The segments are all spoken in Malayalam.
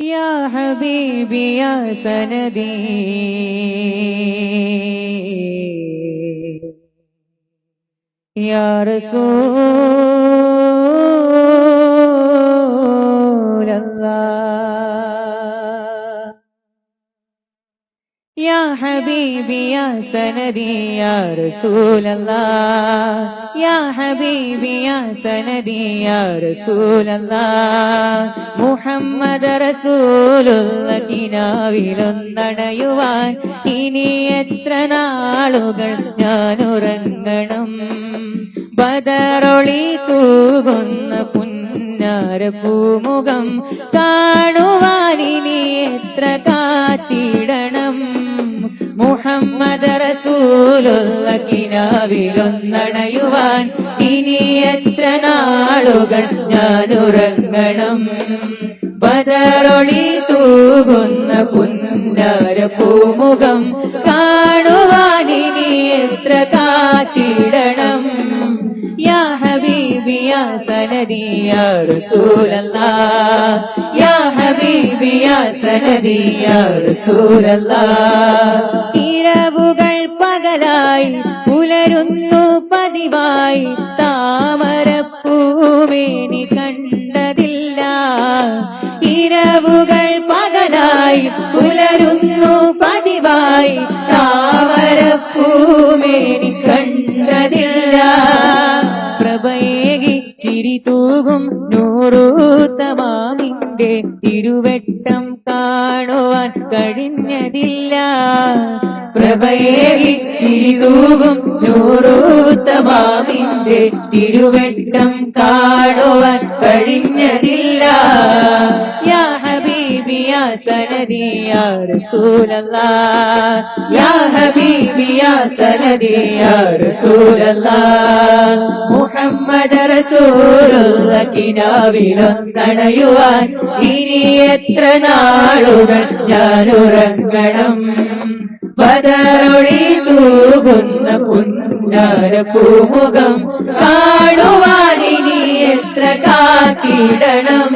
या हबीबी या सनदी या रसूल अल्लाह या हबीबी या सनदी या रसूल अल्लाह या हबीबी या सनदी या रसूल अल्लाह മുഹമ്മദ് റസൂലുള്ള കിനാവിലൊന്നടയുവാൻ ഇനി എത്ര നാളുകൾ ഞാൻ ഉറങ്ങണം. ബദറൊളി തൂകുന്ന പുന്നാര പൂമുഖം കാണുവാൻ ഇനി എത്ര കാത്തിടണം. മുഹമ്മദ് റസൂലുള്ള കിനാവിലൊന്നടയുവാൻ ഇനി എത്ര നാളുകൾ ഞാൻ ഉറങ്ങണം. ബദറൊളി തൂകുന്ന പുന്നാര പൂമുഖം കാണുവാൻ ഇനി എത്ര കാത്തിടണം. യാ ഹബീബി യാ സനദി യാ റസൂലല്ലാഹ് യാ ഹബീബി യാ സനദി യാ റസൂലല്ലാഹ്. ഇരവുകൾ പകലായി പുലരുന്നു പതിവായി താമരപ്പൂമേനി കണ്ടതില്ല. ഇരവുകൾ പകലായി പുലരുന്നു പതിവായി താമരപ്പൂമേനി കണ്ടതില്ല. പ്രഭയേകി ചിരി തൂകും നൂറൂത്തമാമിന്റെ തിരുവെട്ടം കാണുവാൻ കഴിഞ്ഞതില്ല. പ്രഭയേകി ചിരി തൂകും നൂറൂത്തമാമിന്റെ തിരുവെട്ടം കാണുവാൻ കഴിഞ്ഞതില്ല. യാ ഹബീബി യാ സനദി യാ റസൂലല്ലാഹ് യാ ഹബീബി യാ സനദി യാ റസൂലല്ലാഹ്. മുഹമ്മദ് റസൂലുള്ള കിനാവിലൊന്നടയുവാൻ ഇനി എത്ര നാളുകൾ ഞാൻ ഉറങ്ങണം. ബദറൊളി തൂകുന്ന പുന്നാര പൂമുഖം കാണുവാൻ ഇനി എത്ര കാത്തിടണം.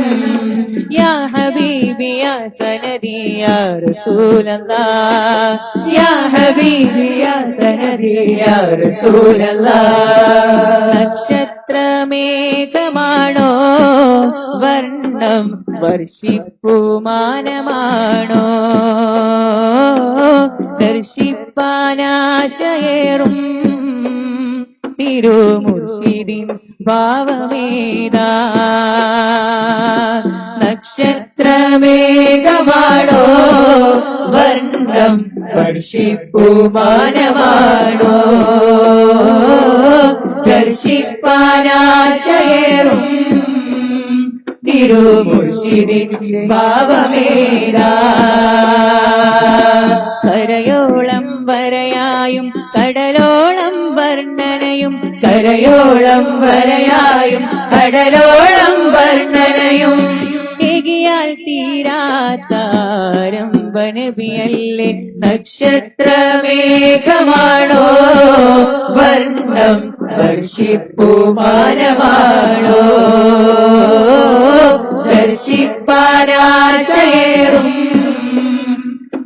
യാ ഹബീബി യാ സനദി യാ റസൂലല്ലാഹ് യാ ഹബീബി യാ സനദി യാ റസൂലല്ലാഹ്. നക്ഷത്രമേഘമാണോ വർണ്ണം വർഷിപ്പുമാനമാണോ ദർശിപ്പാനാശയേറും തിരുമുർശിദിൻ ഭാവമേതാ. നക്ഷത്രമേഘമാണോ വർണ്ണം വർഷിപ്പുമാനമാണോ ദർശിപ്പാനാശയേറും തിരുമുർശിദിൻ ഭാവമേതാ. കരയോളം വരയായും കടലോളം വർണ്ണനയും കരയോളം വരയായും കടലോളം വർണ്ണനയും എകിയാൽ തീരാത്താരംഭനബിയല്ലേ. നക്ഷത്രമേഘമാണോ വർണ്ണം വർഷിപ്പുമാനമാണോ ദർശിപ്പാനാശയേറും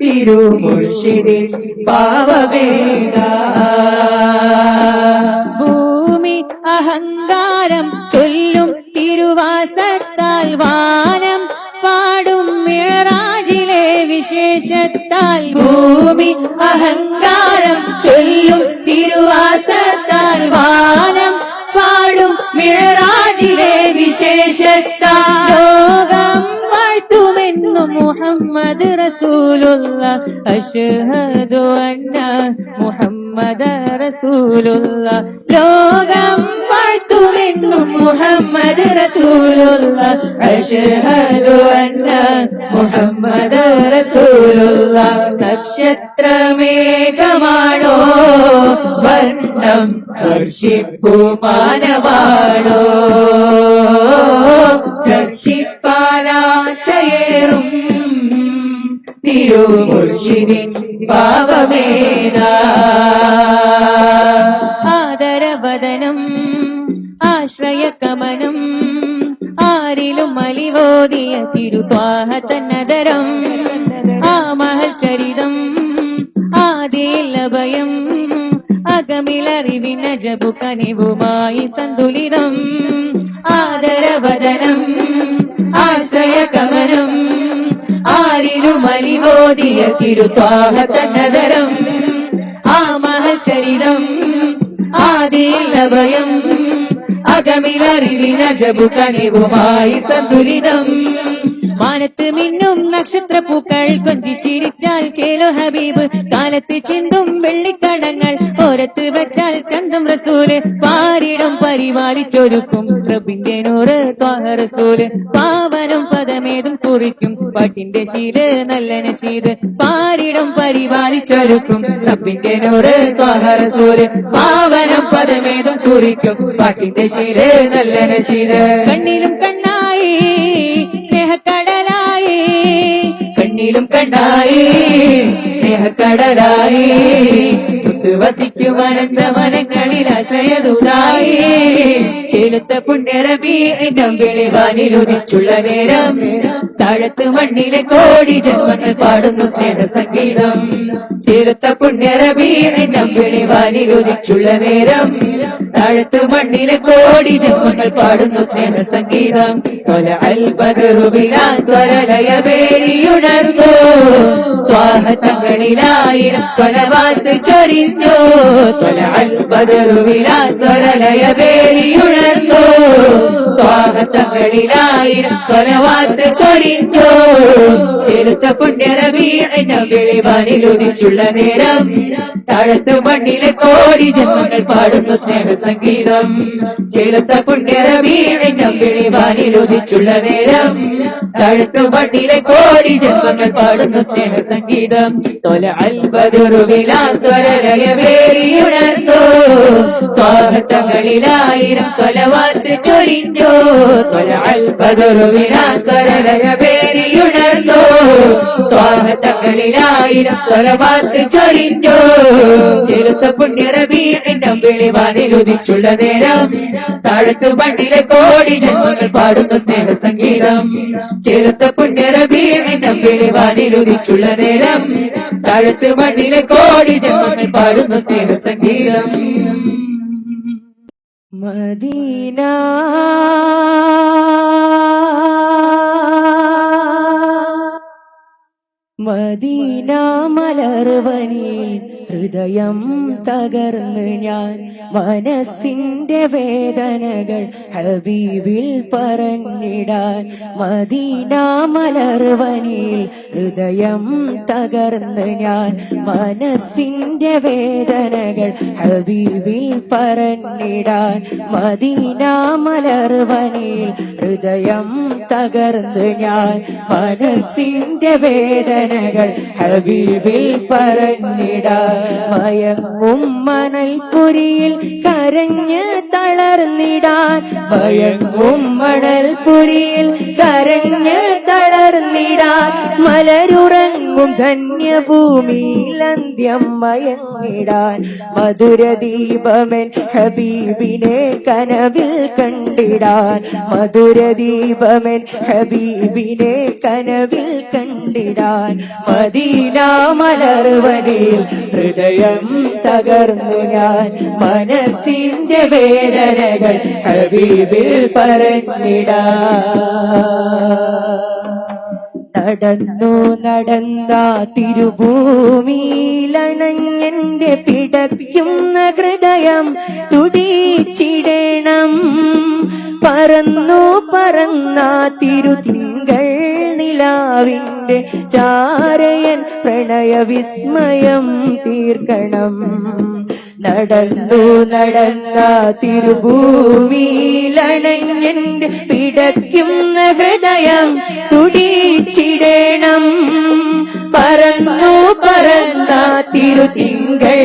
തിരുമുർശിദിൻ ഭാവമേതാ. ഭൂമി അഹങ്കാരം ചൊല്ലും തിരുവാസത്താൽ വാനം പാടും മിഅ്റാജിലെ വിശേഷത്താൽ. ഭൂമി അഹങ്കാരം ചൊല്ലും തിരുവാസത്താൽ വാനം പാടും മിഅ്റാജിലെ വിശേഷത്താൽ. ലോകം വാഴ്ത്തുമെന്നു മുഹമ്മദ് റസൂലുള്ളാഹ് അശ്ഹദു അന്ന മുഹമ്മദ് റസൂലുള്ളാഹ്. ലോകം വാഴ്ത്തുമെന്നു മുഹമ്മദ് റസൂലുള്ളാഹ് അശ്ഹദു അന്ന മുഹമ്മദ് റസൂലുള്ളാഹ്. നക്ഷത്രമേഘമാണോ വർണ്ണം വർഷിപ്പുമാനമാണോ ദർശിപ്പാനാശയേറും തിരുമുർശിദിൻ ഭാവമേതാ. ആദരവദനം ആശ്രയകമനം ആരിലും അലിവോദിയ തിരുത്വാഹ തന്നതരം ആ മഹൽ ചരിതം ആദിയിൽ അഭയം അകമിലറിവിന ജബു കനിവുമായി സന്തുലിതം ആദരവദനം ആശ്രയ കമനം ആരിലും അലിവോദിയ തിരുത്വാഹ തന്നതരം ആ മഹൽ ചരിതം ആദിയിൽ അഭയം അകമിലറിവിന ജബു കനിവുമായി സന്തുലിതം മാനത്ത് മിന്നും നക്ഷത്രപ്പൂക്കൾ കൊഞ്ചിച്ചിരിച്ചാൽ ചേലോ ഹബീബ് കാലത്ത് ചിന്തും വെള്ളിക്കടങ്ങൾ ഓരത്ത് വെച്ചാൽ ചന്തം റസൂല് പാരിടം പരിപാലിച്ചൊരുക്കും റബ്ബിന്റെ നൂറ് ത്വാഹ റസൂല് പാവനം പദമേതും കുറിക്കും പാട്ടിന്റെ ശീല് നല്ല നശീദ് പാരിടം പരിപാലിച്ചൊരുക്കും റബ്ബിന്റെ നൂറ് ത്വാഹ റസൂല് പാവനം പദമേതും കുറിക്കും പാട്ടിന്റെ ശീല് നല്ല നശീദ് കണ്ണിലും കണ്ണായി സ്നേഹക്കടലായി കണ്ണിലും കണ്ണായി സ്നേഹക്കടലായി വസിക്കും അനന്ത വനങ്ങളിൽ ആശ്രയദൂതായി ചേലത്ത പുണ്യറബീഇനം വെളിവാനിലുദിച്ചുള്ള നേരം താഴത്ത് മണ്ണിലെ കോടി ജന്മങ്ങൾ പാടുന്നു സ്നേഹ സംഗീതം ചേലത്ത പുണ്യറബീഇനം വെളിവാനിലുദിച്ചുള്ള നേരം താഴത്ത് മണ്ണിലെ കോടി ജന്മങ്ങൾ പാടുന്നു സ്നേഹ സംഗീതം സ്വരലയവേരിയുണർന്നു ത്വാഹതങ്ങളിലായിരം സ്വലവാത്ത് ചൊരിഞ്ഞു സ്വരലയവേരിയുണർന്നു ത്വാഹതങ്ങളിലായിരം സ്വലവാത്ത് ചൊരിഞ്ഞു ചെറുത്ത പുണ്യറബീഇനം വെളിവാനിലുദിച്ചുള്ള നേരം താഴത്ത് മണ്ണിലെ കോടി ജന്മങ്ങൾ പാടുന്നു സ്നേഹ സംഗീതം ചെറുത്ത പുണ്യറബീഇനം വെളിവാനിലുദിച്ചുള്ള നേരം താഴത്ത് മണ്ണിലെ കോടി ജന്മങ്ങൾ പാടുന്നു സ്നേഹ സംഗീതം സ്വരലയവേരിയുണർന്നു ത്വാഹതങ്ങളിലായിരം സ്വലവാത്ത് ചൊരിഞ്ഞു സ്വരലയവേരിയുണർന്നു ത്വാഹതങ്ങളിലായിരം സ്വലവാത്ത് ചൊരിഞ്ഞു ചെറുത്ത പുണ്യറബീഇനം വെളിവാനിലുദിച്ചുള്ള നേരം താഴത്ത് മണ്ണിലെ കോടി ജന്മങ്ങൾ പാടുന്നു സ്നേഹ സംഗീതം ചെറുത്ത പുണ്യറബീഇനം വെളിവാനിലുദിച്ചുള്ള നേരം താഴത്ത് മണ്ണിലെ കോടി ജന്മങ്ങൾ പാടുന്നു സ്നേഹ സംഗീതം മദീന മദീന മലർവനിൽ ഹൃദയം തകർന്ന് ഞാൻ മനസ്സിന്റെ വേദനകൾ ഹബീബിൽ പറഞ്ഞിടാൻ മദീന മലർവനിൽ ഹൃദയം തകർന്ന് ഞാൻ മനസ്സിന്റെ വേദനകൾ ഹബീബിൽ പറഞ്ഞിടാൻ മദീന മലർവനിൽ ഹൃദയം തകർന്ന് ഞാൻ മനസ്സിന്റെ വേദനകൾ ഹബീബിൽ പറഞ്ഞിടാൻ മയങ്ങും മണൽപുരിയിൽ കരഞ്ഞ് തളർന്നിടാൻ മയങ്ങും മണൽപുരിയിൽ കരഞ്ഞ് തളർന്നിടാൻ മലരുറങ്ങും ധന്യഭൂമിയിൽ അന്ത്യം മയങ്ങിടാൻ മധുരദീപമൻ ഹബീബിനെ കനവിൽ കണ്ടിടാൻ മധുരദീപമൻ ഹബീബിനെ കനവിൽ കണ്ടിടാൻ മദീന മലർവനിൽ ഹൃദയം തകർന്നു ഞാൻ മനസ്സിന്റെ വേദനകൾ ഹബീബിൽ പറഞ്ഞിടാൻ നടന്നു നടന്ന തിരുഭൂമിയിലണഞ്ഞെന്റെ പിടയ്ക്കുന്ന ഹൃദയം തുടിച്ചിടണം പറന്നു പറന്ന തിരുതിങ്കൾ നിലാവിന്റെ ചാരയൻ പ്രണയവിസ്മയം തീർക്കണം നടന്നു നടന്ന തിരുഭൂമിയിലണഞ്ഞെന്റെ പിടയ്ക്കുന്ന ഹൃദയം തുടിച്ചിടണം പറന്നു പറന്ന തിരുതിങ്കൾ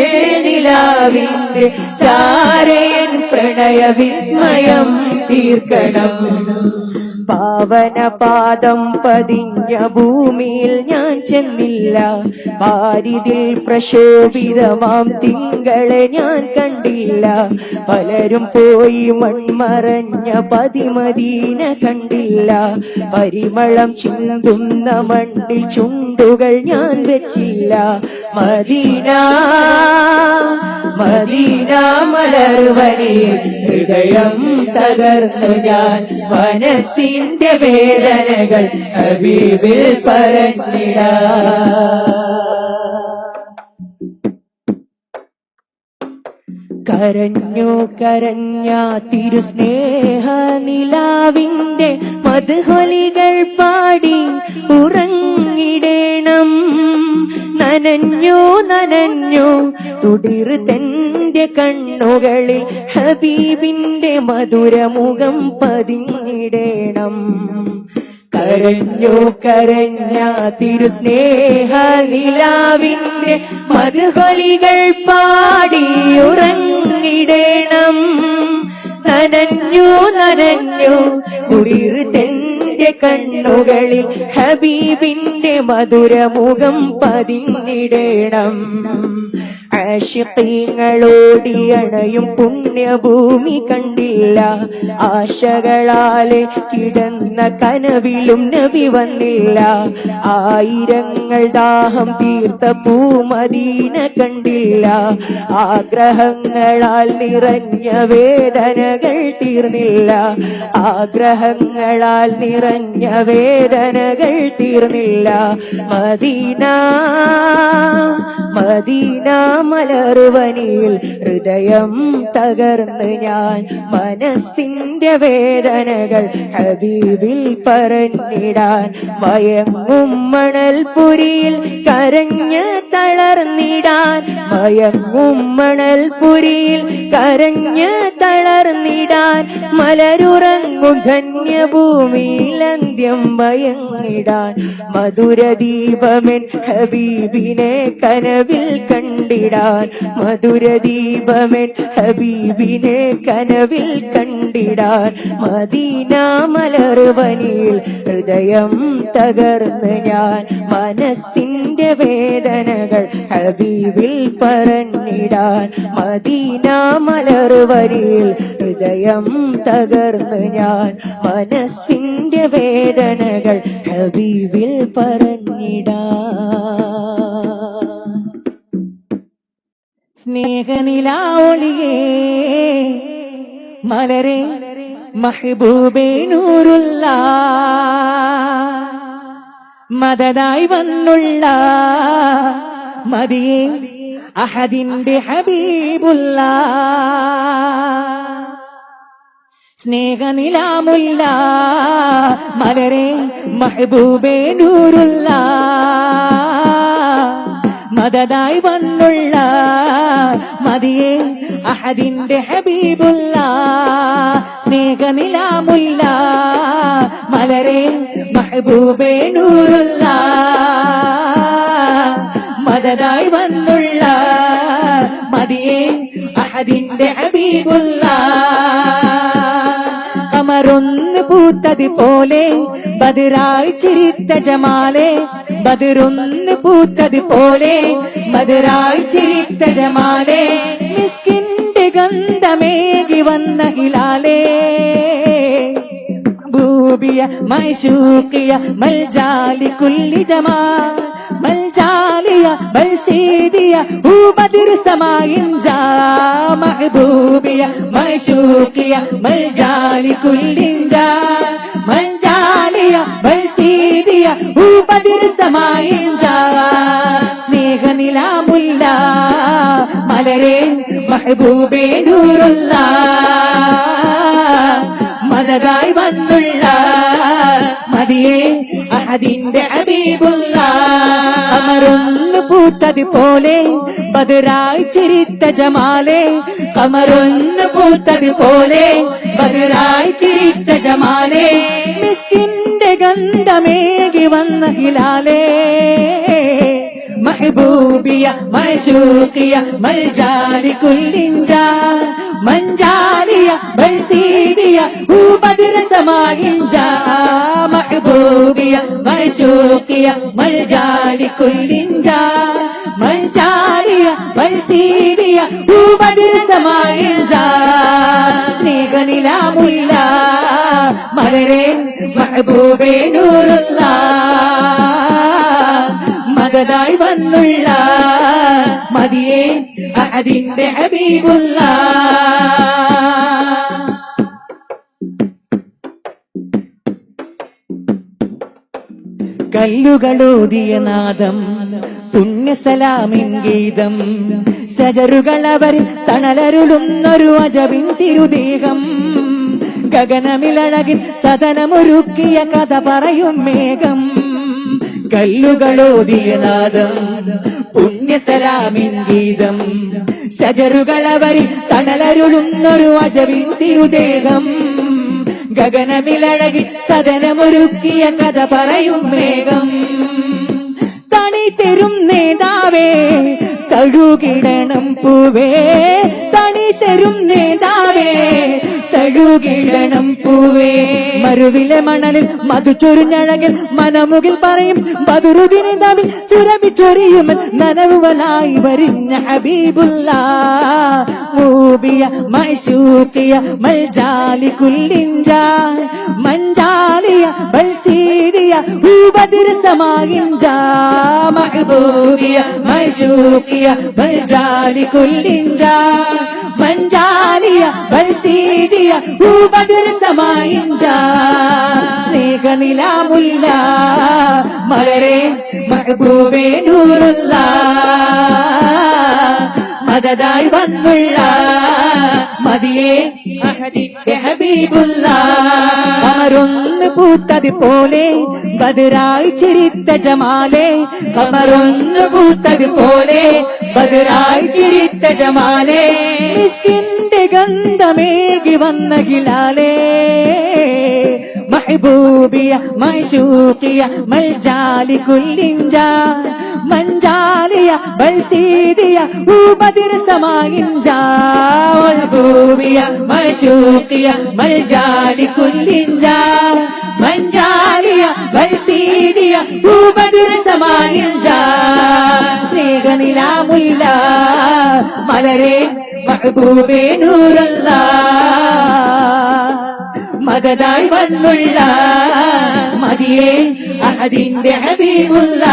നിലാവിന്റെ ചാരയൻ പ്രണയവിസ്മയം തീർക്കണം പാവനപാദം പതിഞ്ഞ ഭൂമിയിൽ ഞാൻ ചെന്നില്ല. പാരിതിൽ പ്രശോഭിതമാം തിങ്കളെ ഞാൻ കണ്ടില്ല. പലരും പോയി മൺമറഞ്ഞ പതിമദീന കണ്ടില്ല. പരിമളം ചിന്തുന്ന മണ്ണിൽ ചുണ്ടുകൾ ഞാൻ വെച്ചില്ല. മദീന മദീന മലർവനിയിൽ ഹൃദയം തകർന്നു ഞാൻ. മനസ്സിന്റെ വേദനകൾ ഹബീബിൽ പറഞ്ഞിടാം. കരഞ്ഞു കരഞ്ഞ തിരുസ്നേഹ നിലാവിന്റെ മദ്ഹൊലികൾ പാടി ഉറങ്ങിടേണം. നനഞ്ഞു നനഞ്ഞു തുടിർ തന്റെ കണ്ണുകളിൽ ഹബീബിന്റെ മധുരമുഖം പതിഞ്ഞിടേണം. കരഞ്ഞു കരഞ്ഞ തിരുസ്നേഹ നിലാവിന്റെ മദ്ഹൊലികൾ പാടി ഉറങ്ങിടേണം. നനഞ്ഞു നനഞ്ഞു കുളിർ തന്റെ കണ്ണുകളിൽ ഹബീബിന്റെ മധുരമുഖം പതിഞ്ഞിടേണം. ആശിഖീങ്ങളോടിയണയും പുണ്യഭൂമി കണ്ടില്ല. ആശകളാലെ കിടന്ന കനവിലും നബി വന്നില്ല. ആയിരങ്ങൾ ദാഹം തീർത്ത പൂമദീന കണ്ടില്ല. ആഗ്രഹങ്ങളാൽ നിറഞ്ഞ വേദനകൾ തീർന്നില്ല. ആഗ്രഹങ്ങളാൽ നിറഞ്ഞ വേദനകൾ തീർന്നില്ല. മദീന മദീന മലർവനിയിൽ ഹൃദയം തകർന്ന് ഞാൻ. മനസ്സിന്റെ വേദനകൾ ഹബീബിൽ പറഞ്ഞിടാൻ. മയങ്ങും മണൽപുരിയിൽ കരഞ്ഞ് തളർന്നിടാൻ. മയങ്ങും മണൽപുരിയിൽ കരഞ്ഞ് തളർന്നിടാൻ. മലരുറങ്ങും ധന്യഭൂമിയിൽ അന്ത്യം മയങ്ങിടാൻ. മധുരദീപമെൻ ഹബീബിനെ കനവിൽ കണ്ടിടാൻ. മധുരദീപമെൻ ഹബീബിനെ കനവിൽ കണ്ടിടാൻ. മദീന മലർവനിയിൽ ഹൃദയം തകർന്ന് ഞാൻ. മനസ്സിന്റെ വേദനകൾ ഹബീബിൽ പറഞ്ഞിടാൻ. മദീന മലർവനിയിൽ ഹൃദയം തകർന്ന് ഞാൻ. മനസ്സിന്റെ വേദനകൾ ഹബീബിൽ പറഞ്ഞിടാൻ. സ്നേഹനിലാവൊളിയേ മലരെ മഹബൂബേ നൂറുള്ള മദദായി വന്നുള്ള മദിയേ അഹദിന്റെ ഹബീബുള്ള. സ്നേഹനിലാമുല്ല മലരെ മഹബൂബേ നൂറുള്ള മദദായി വന്നുള്ള മദിയേ അഹദിന്റെ ഹബീബുള്ള. സ്നേഹനിലാമുല്ല മലരെ മഹബൂബേ നൂറുള്ള മദദായി വന്നുള്ള മദിയേ അഹദിന്റെ ഹബീബുള്ള. കമറൊന്ന് പൂത്തത് പോലെ ബദറായി ചിരിത്ത ജമാലെ. ബദറൊന്ന് പൂത്തത് പോലെ ബദറായി ചിരിത്ത ജമാലെ. മിസ്കിന്റെ ഗന്ധമേകി വന്ന ഹിലാലേ. ബൂബിയ മൈശൂക്കിയ മൽജാലി കുല്ലി ജമാൽ. മൽജാലിയ ബൽസീദിയ ഹൂ ബദർ സമായിൻ ജാ. മഹബൂബിയ മൈശൂക്കിയ മൽജാലി കുല്ലി ജാ. മൽജാലിയ ബൽസീദിയ ഹൂ ബദർ സമായിൻ ജാ. സ്നേഹനിലാമുല്ല മലരെ മഹബൂബേ നൂറുള്ള മദദായി വന്നുള്ള മദിയേ അഹദിന്റെ ഹബീബുള്ള. കമറൊന്ന് പൂത്തത് പോലെ ബദറായി ചിരിത്ത ജമാലെ. കമറൊന്ന് പൂത്തത് പോലെ ബദറായി ചിരിത്ത ജമാലെ. മിസ്കിന്റെ ഗന്ധമേകി വന്ന ഹിലാലേ. മഹബൂബിയ മൈശൂക്കിയ മൽജാലി കുല്ലിൻ ജാ. മൻജാലിയ ബൽസീദിയ ഹൂ ബദർ سماء جاء محبوبية معشوقية ملجأ لكل جاء من جارية والسيدية وبدر سماء جاء സ്നേഹനിലാമുള്ള മലരെ മെഹബൂബേ നൂറുള്ള മദദായി വന്നുള്ള മദിയേ അഹദിന്റെ ഹബീബുള്ള കല്ലുകളോതിയ നാദം പുണ്യസലാമിൻ ഗീതം ശജറുകളവർ തണലരുളുന്നൊരു അജബിൻ തിരുദേഹം ഗഗനമിലഴകിൽ സദനമൊരുക്കിയ കഥ പറയും മേഘം കല്ലുകളോതിയ നാദം പുണ്യസലാമിൻ ഗീതം ശജറുകളവർ തണലരുളുന്നൊരു അജബിൻ തിരുദേഹം ഗഗനമിലഴകി സദനമൊരുക്കിയ കഥ പറയും മേഘം തണി തരും നേതാവേ തഴുകിടണം പൂവേ തണി തരും നേതാവേ തഴുകിടണം പൂവേ മരുവിലെ മണലിൽ മധു ചൊരിഞ്ഞഴകിൽ മനമുകിൽ പറയും ബദറുദ്ദീൻ തമ്മിൽ സുരഭിച്ചൊരിയും നനവുവലായി വരിഞ്ഞ ഹബീബുള്ള മൂബിയ മഅ്ശൂഖിയ മൽജാലി കുല്ലിൻജ മൻജാലിയ ബൽസീദിയ ബദർ സമാഇൻജ മഹബൂബിയ മഅ്ശൂഖിയ മൽജാലി കുല്ലിൻജ മൻജാലിയ ബൽസീദിയ ബദർ സമാഇൻജ സ്നേഹനിലാമുള്ള മലരെ മെഹബൂബേ നൂറുള്ള മദദായി വന്നുള്ള മദിയേ അഹദിന്റെ ഹബീബുള്ള കമറൊന്ന് പൂത്തത് പോലെ ബദറായി ചിരിത്ത ജമാലേ കമറൊന്ന് പൂത്തത് പോലെ ബദറായി ചിരിത്ത ജമാലേ മിസ്കിന്റെ ഗന്ധമേകി വന്ന ഗിലാലേ മഹബൂബിയ മഅ്ശൂഖിയ മൽജാലി കുല്ലിൻജ മൻജാലിയ ബൽസീദിയ ബദർ സമാഇൻജ മഹബൂബിയ മഅ്ശൂഖിയ മൽജാലി കുല്ലിൻജ മൻജാലിയ ബൽസീദിയ ബദർ സമാഇൻജ സ്നേഹനിലാമുള്ള മലരെ മെഹബൂബേ നൂറുള്ള മദദായി വന്നുള്ള മദിയേ അഹദിന്റെ ഹബീബുള്ള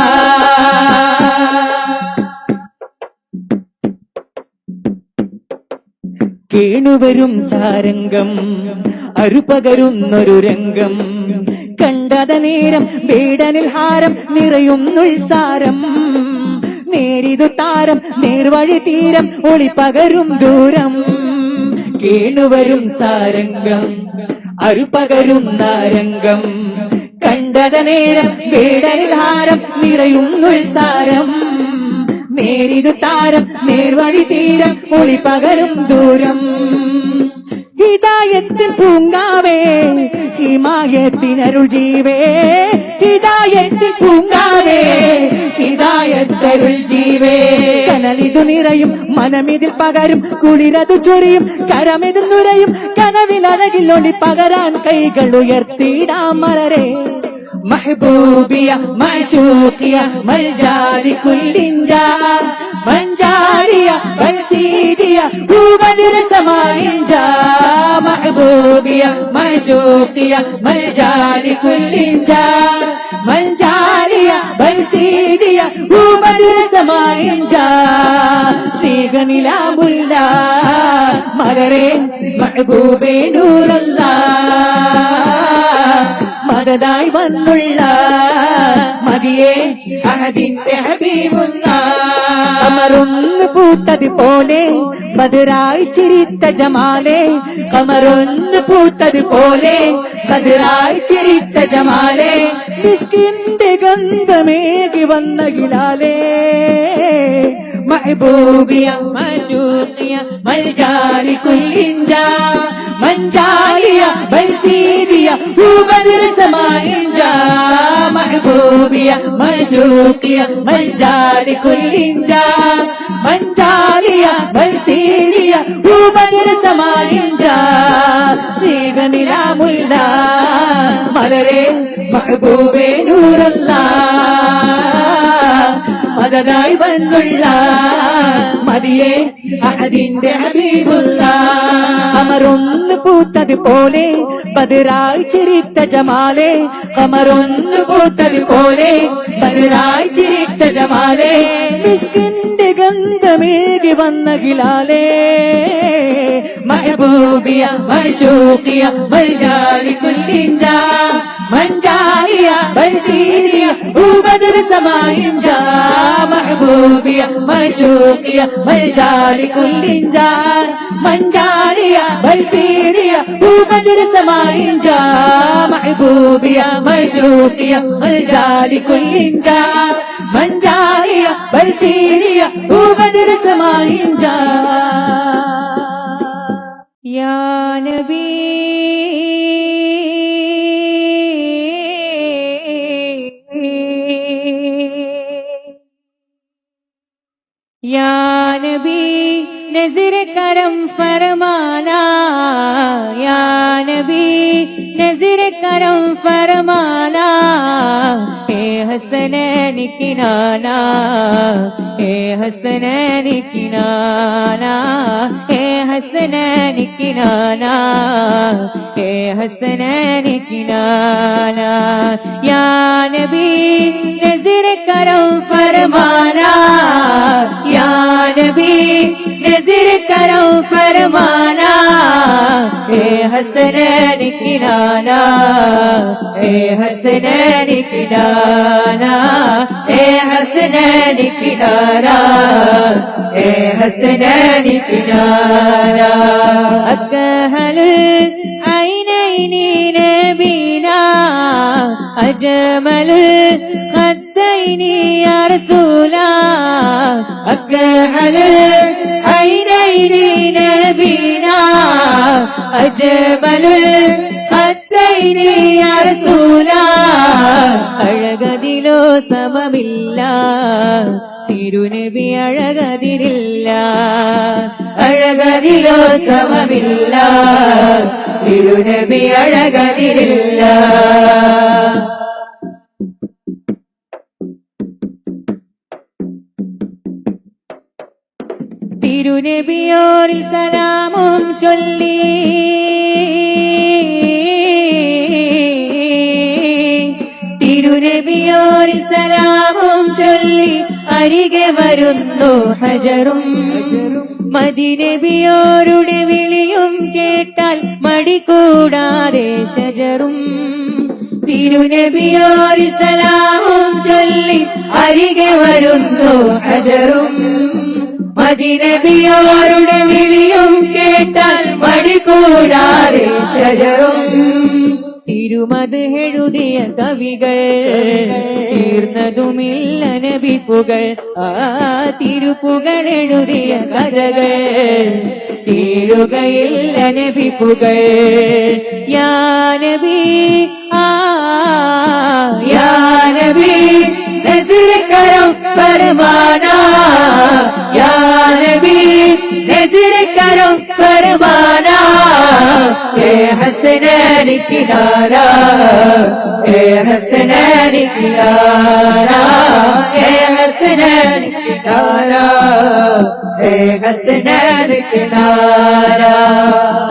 കേണുവരും സാരംഗം അരുപകരുന്നൊരു രംഗം കണ്ടത നേരം വേടനിൽ ഹാരം നിറയുന്നുൾസാരം നേരിതു താരം നേർവഴി തീരം ഒളിപകരും ദൂരം കേണുവരും സാരംഗം അരുപകരുന്ന രംഗം കണ്ടത നേരം വേടനിൽ ഹാരം നിറയുന്നുൾസാരം നേരിതു താരം നേർവഴി തീരം ഒളിപകരും ദൂരം ഹിദായത്തിൻ പൂങ്കാവേ ഹിമായത്തിനരുൾ ജീവേ ഹിദായത്തിൻ പൂങ്കാവേ ഹിദായത്തരുൾ ജീവേ കനലിതു നിറയും മനമിതിൽ പകരും കുളിരതു ചൊരിയും കരമിതു നുരയും കനവിലഴകിൽ ഒളി പകരാൻ കൈകൾ ഉയർത്തിയിടാം മലരെ മഹബൂബിയ മഅ്ശൂഖിയ മൽജാലി കുല്ലിൻജ മൻജാലിയ ബൽസീദിയ ബദർ സമാഇൻജ മഹബൂബിയ മഅ്ശൂഖിയ മൽജാലി കുല്ലിൻജ മൻജാലിയ ബൽസീദിയ ബദർ സമാഇൻജ സ്നേഹനിലാമുള്ള മലരെ മെഹബൂബേ നൂറുള്ള മദദായി വന്നുള്ള മദിയേ അഹദിന്റെ ഹബീബുള്ള കമറൊന്ന് പൂത്തത് പോലെ ബദറായി ചിരിത്ത ജമാലേ കമറൊന്ന് പൂത്തത് പോലെ ബദറായി ചിരിത്ത ജമാലേ മിസ്കിന്റെ ഗന്ധമേകി വന്ന ഗിലാലേ മഹബൂബിയ മഅ്ശൂഖിയ മൽജാലി കുല്ലിൻജ മൻജാലിയ ബൽസീദിയ ബദർ സമാഇൻജ മഹബൂബിയ മഅ്ശൂഖിയ മൽജാലി കുല്ലിൻജ മൻജാലിയ ബൽസീദിയ ബദർ സമാഇൻജ സ്നേഹനിലാമുള്ള ഹൈദരെ മഹബൂബേ നൂറല്ലാ മദദായി വന്നുള്ള മദിയെ അഹദിന്റെ ഹബീബുള്ള അമറൊന്ന് പൂത്തത് പോലെ ബദറായി ചിരിത്ത ജമാലെ അമറൊന്ന് പൂത്തത് പോലെ ബദറായി ചിരിത്ത ജമാലെ മിസ്കിന്റെ ഗന്ധമേകി വന്ന ഗിലാലേ മഹബൂബിയ മശൂഖിയ മൽജാലി കുല്ലിൻജാ മൻജാലിയ ബൽസീരിയ ബദർ സമായിൻജാ محبوبية مشوقية ملجال كل جار منجالية بلسيرية وبدر سماء جار محبوبية مشوقية ملجال كل جار منجالية بلسيرية وبدر سماء جار يا نبي या नबी नजर करम फरमाना या नबी नजर करम फरमाना ए हसनैन किनाना ए हसनैन किनाना ए हसनैन किनाना ए हसनैन किनाना या नबी नजर करम फरमाना या नबी नजर करम फरमाना ए हसनैन किनाना ए हसनैन किनाना ए हसनैन किनाना ए हसनैन किनाना अकहल ऐनैन नबीना अजमल खद्दैन या रसूला أكحل عينين نبينا أجمل خدين يا رسولا അഴകതിലോ സമമില്ല തിരുനബി അഴകതിരില്ല അഴകതിലോ സമമില്ല തിരുനബി അഴകതിരില്ല തിരുനബിയോരിൽ സലാമും ചൊല്ലി തിരുനബിയോരിൽ സലാമും ചൊല്ലി അരികെ വരുന്നു ഹജറും മദിനബിയോരുടെ വിളിയും കേട്ടാൽ മടി കൂടാതെ ഷജറും തിരുനബിയോരിൽ സലാമും ചൊല്ലി അരികെ വരുന്നു ഹജറും മദിനബിയോരുടെ വിളിയും കേട്ടാൽ മടി കൂടാതെ ഷജറും തിരുമത് എഴുതിയ കവികൾ തീർന്നതുമില്ല നബിപ്പുകൾ ആ തിരുപ്പുകൾ എഴുതിയ കഥകൾ തീരുകയില്ല നബിപ്പുകൾ യാ നബി യാ നബി നസർ കരം ഫർമാനാ യാ നബി നസർ കരം ഫർമാനാ ए हसनैन किनारा ए हसनैन किनारा ए हसनैन किनारा ए हसनैन किनारा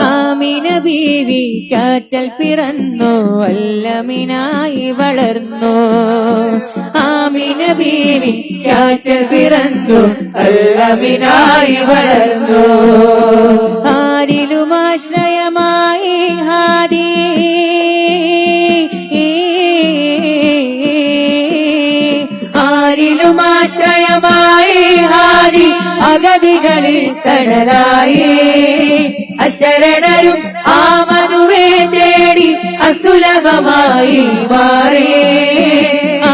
ആമിന ബീവി കാറ്റൽ പിറന്നു അല്ലമിനായി വളർന്നു ആമിന ബീവി കാറ്റൽ പിറന്നു അല്ലമിനായി വളർന്നു ആരിലും ആശ്രയമായി ഹാദി ആരിലും ആശ്രയമായി ഹാദി അഗതികളിൽ തണലായി അശരണരും ആമതുവേ തേടി അസുലഭമായി മാറി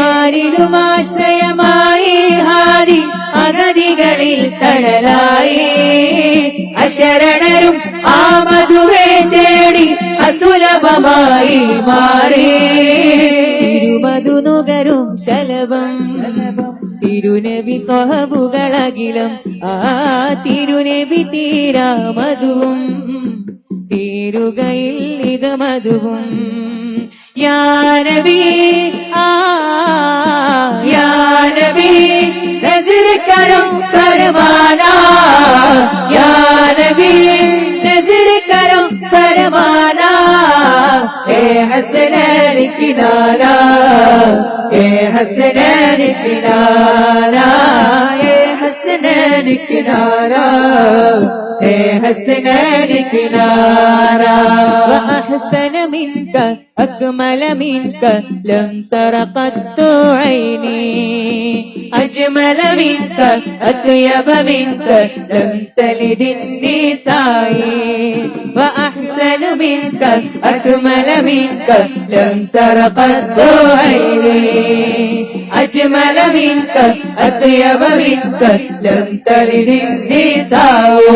ആരിലും ആശ്രയമായി ഹാദി അഗതികളിൽ തണലായി അശരണരും ആമതുവേ തേടി അസുലഭമായി മാറി തിരുമധു നുകരും ശലഭം തിരുനബി സ്വഹബുകളകിലും ആ തിരുനബി തീരാ മധുവും തീരുകയിൽ ഇത് മധുവും या नबी या नबी नजर करम फरमाना या नबी नजर करम फरमाना ए हसनैन किनारा ए हसनैन किनारा ए हसनैन किनारा ए हसनैन किनारा वअहसन मिनका अकमल मिनका लम तर क़त्तु ऐनी अजमल मिनका अत्यब मिनका लम तलिद निसाई वअहसन मिनका अकमल मिनका लम तर क़त्तु ऐनी अजमल मिनका अत्यब मिनका लम तलिद निसाऊ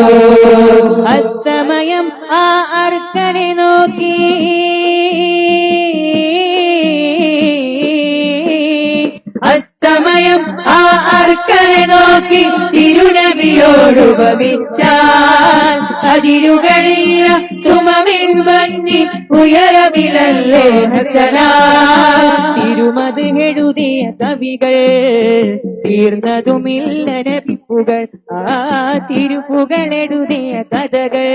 അസ്തമയം ആ അർക്കനെ നോക്കി അസ്തമയം ആ അർക്കനെ നോക്കി തിരുനബിയോട് ഉപമിച്ചാൽ അതിരുകളില്ല സുമമിൻ ഭംഗി ഉയരമിലല്ലേ ഹസനാ തിരുമത് എഴുതിയ കവികൾ തീർന്നതുമില്ല നബിപ്പുകൾ ആ തിരുപ്പുകൾ എഴുതിയ കഥകൾ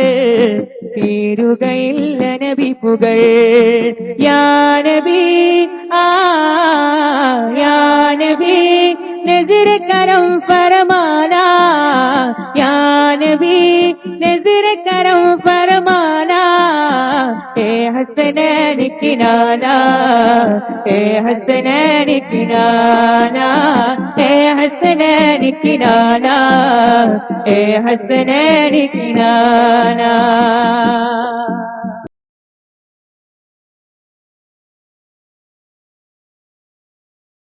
തീരുകയില്ല നബിപ്പുകൾ യാ നബി യാ നബി നസർ കരം ഫർമാനാ യാ നബി നസർ കരം ഫർമാനാ ഏ ഹസനൈൻ കിനാനാ ഏ ഹസനൈൻ കിനാനാ ഏ ഹസനൈൻ കിനാനാ ഏ ഹസനൈൻ കിനാനാ